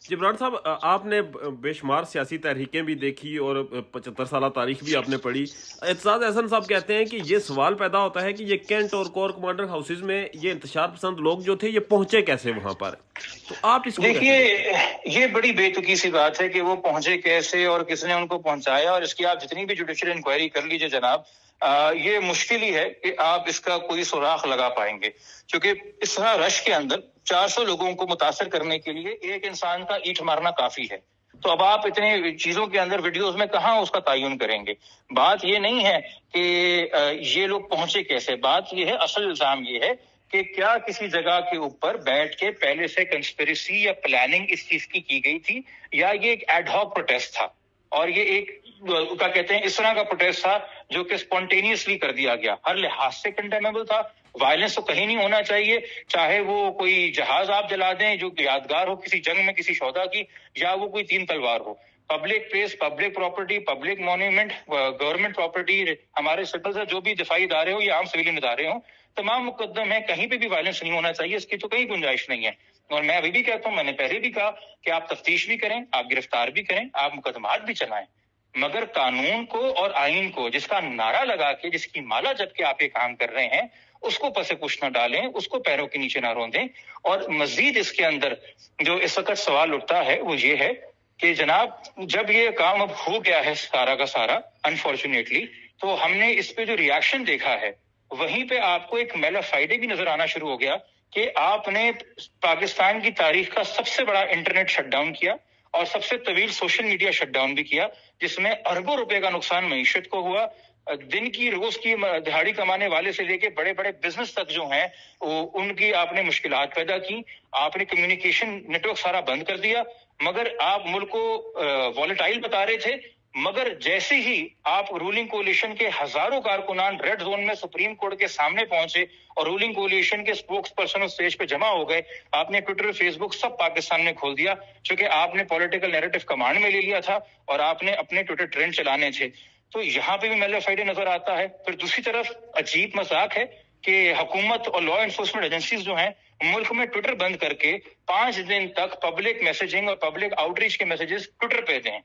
जी इमरान साहब, आपने बेशुमार सियासी तहरीकें भी देखी और 75 साल तारीख भी आपने पढ़ी। एतजाज एहसन साहब कहते हैं कि ये सवाल पैदा होता है कि ये कैंट और कोर कमांडर हाउसेज में ये इंतशार पसंद लोग जो थे ये पहुंचे कैसे वहां पर। तो आप इसको कैसे देखते हैं? देखिए, ये बड़ी बेतुकी सी बात है कि वो पहुंचे कैसे और किसने उनको पहुंचाया, और इसकी आप जितनी भी जुडिशियल इंक्वायरी कर लीजिए जनाब, ये मुश्किल ही है कि आप इसका कोई सुराख लगा पाएंगे, क्योंकि इस तरह रश के अंदर 400 लोगों को मुतासर करने के लिए एक इंसान का ईंट मारना काफी है। तो अब आप इतने चीजों के अंदर वीडियोस में कहाँ उसका तायुन करेंगे। बात ये नहीं है कि ये लोग पहुंचे कैसे, बात ये है, असल इल्जाम ये है कि क्या किसी जगह के ऊपर बैठ के पहले से कंस्पिरेसी या प्लानिंग इस चीज की गई थी, या ये एक एडहॉक प्रोटेस्ट था, और ये एक क्या कहते हैं इस तरह का प्रोटेस्ट था जो कि स्पॉन्टेनियसली कर दिया गया, हर लिहाज से कंडेमेबल था। वायलेंस तो कहीं नहीं होना चाहिए, चाहे वो कोई जहाज आप जला दें जो यादगार हो किसी जंग में किसी शोधा की, या वो कोई 3 तलवार हो। Public place, public property, public monument, government property, हमारे सिविल से जो भी दिफाई इदारे हो या आम सिविलियन इदारे हो, तमाम मुकदम है, कहीं पे भी वायलेंस नहीं होना चाहिए, इसकी तो कहीं गुंजाइश नहीं है। और मैं अभी भी कहता हूं, मैंने पहले भी कहा कि आप तफ्तीश भी करें, आप गिरफ्तार भी करें, आप मुकदमात भी चलाएं, मगर कानून को और आइन को जिसका नारा लगा के, जिसकी माला जप के आप ये काम कर रहे हैं, उसको पसे पुछ न डालें, उसको पैरों के नीचे ना रौंदें। और मजीद इसके अंदर जो इस वक्त सवाल उठता है वो ये है कि जनाब, जब ये काम अब हो गया है सारा का सारा अनफॉर्चुनेटली, तो हमने इस पे जो रिएक्शन देखा है, वहीं पे आपको एक मेला फ्राइडे भी नजर आना शुरू हो गया कि आपने पाकिस्तान की तारीख का सबसे बड़ा इंटरनेट शटडाउन किया और सबसे तवील सोशल मीडिया शटडाउन भी किया, जिसमें अरबों रुपए का नुकसान मईशत को हुआ। दिन की रोज की दिहाड़ी कमाने वाले से लेके बड़े बड़े बिजनेस तक जो हैं, उनकी आपने मुश्किलात पैदा की, आपने कम्युनिकेशन नेटवर्क सारा बंद कर दिया। मगर आप मुल्क को वॉलेटाइल बता रहे थे, मगर जैसे ही आप रूलिंग कोलिशन के हजारों कारकुनान रेड जोन में सुप्रीम कोर्ट के सामने पहुंचे और रूलिंग कोलिशन के स्पोक्स पर्सन स्टेज पे जमा हो गए, आपने ट्विटर, फेसबुक सब पाकिस्तान में खोल दिया, क्योंकि आपने पॉलिटिकल नैरेटिव कमांड में ले लिया था और आपने अपने ट्विटर ट्रेंड चलाने थे। तो यहाँ पे भी मेला फ्राइडे नजर आता है। फिर दूसरी तरफ अजीब मजाक है कि हुकूमत और लॉ एनफोर्समेंट एजेंसीज जो हैं, मुल्क में ट्विटर बंद करके 5 दिन तक पब्लिक मैसेजिंग और पब्लिक आउटरीच के मैसेजेस ट्विटर पे दें।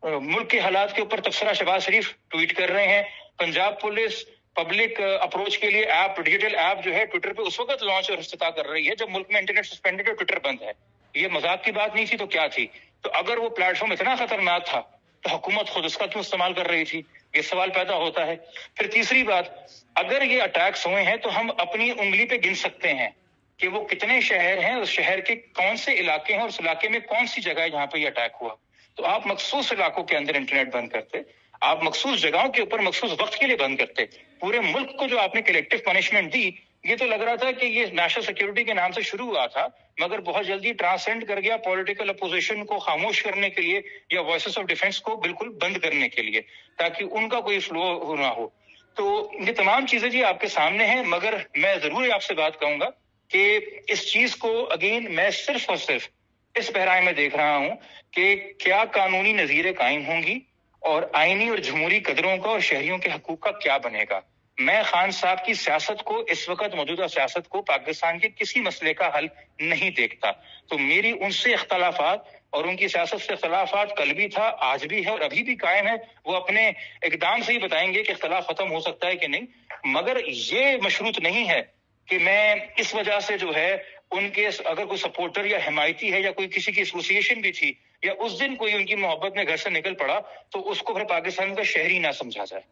मुल्क के हालात के ऊपर तबसरा शहबाज शरीफ ट्वीट कर रहे हैं। पंजाब पुलिस पब्लिक अप्रोच के लिए ऐप, डिजिटल ऐप जो है ट्विटर पे उस वक्त लॉन्च और इफ्तिताह कर रही है जब मुल्क में इंटरनेट सस्पेंडेड और ट्विटर बंद है। ये मजाक की बात नहीं थी तो क्या थी? तो अगर वो प्लेटफॉर्म इतना खतरनाक था तो हुकूमत खुद उसका क्यों इस्तेमाल कर रही थी? ये सवाल पैदा होता है। फिर तीसरी बात, अगर ये अटैक्स हुए हैं तो हम अपनी उंगली पे गिन सकते हैं कि वो कितने शहर हैं, उस शहर के कौन से इलाके हैं और उस इलाके में कौन सी जगह है जहां पे ये अटैक हुआ। तो आप मखसूस इलाकों के अंदर इंटरनेट बंद करते, आप मखसूस जगहों के ऊपर मखसूस वक्त के लिए बंद करते। पूरे मुल्क को जो आपने कलेक्टिव पनिशमेंट दी, ये तो लग रहा था कि ये नेशनल सिक्योरिटी के नाम से शुरू हुआ था, मगर बहुत जल्दी ट्रांसेंड कर गया पॉलिटिकल अपोजिशन को खामोश करने के लिए या वॉइसेस ऑफ डिफेंस को बिल्कुल बंद करने के लिए, ताकि उनका कोई फ्लो ना हो। तो ये तमाम चीजें जी आपके सामने हैं, मगर मैं जरूर आपसे बात कहूंगा कि इस चीज को अगेन मैं सिर्फ और सिर्फ इस पहराए में देख रहा हूं कि क्या कानूनी नजीरें कायम होंगी और आईनी और जमहूरी कदरों का और शहरियों के हकूक का क्या बनेगा। मैं खान साहब की सियासत को, इस वक्त मौजूदा सियासत को, पाकिस्तान के किसी मसले का हल नहीं देखता। तो मेरी उनसे इख्तलाफात और उनकी सियासत से इख्तलाफात कल भी था, आज भी है और अभी भी कायम है। वो अपने इकदाम से ही बताएंगे कि इख्तलाफ खत्म हो सकता है कि नहीं, मगर ये मशरूत नहीं है कि मैं इस वजह से जो है उनके अगर कोई सपोर्टर या हिमायती है या कोई किसी की एसोसिएशन भी थी या उस दिन कोई उनकी मोहब्बत में घर से निकल पड़ा तो उसको फिर पाकिस्तान का शहरी ना समझा जाए।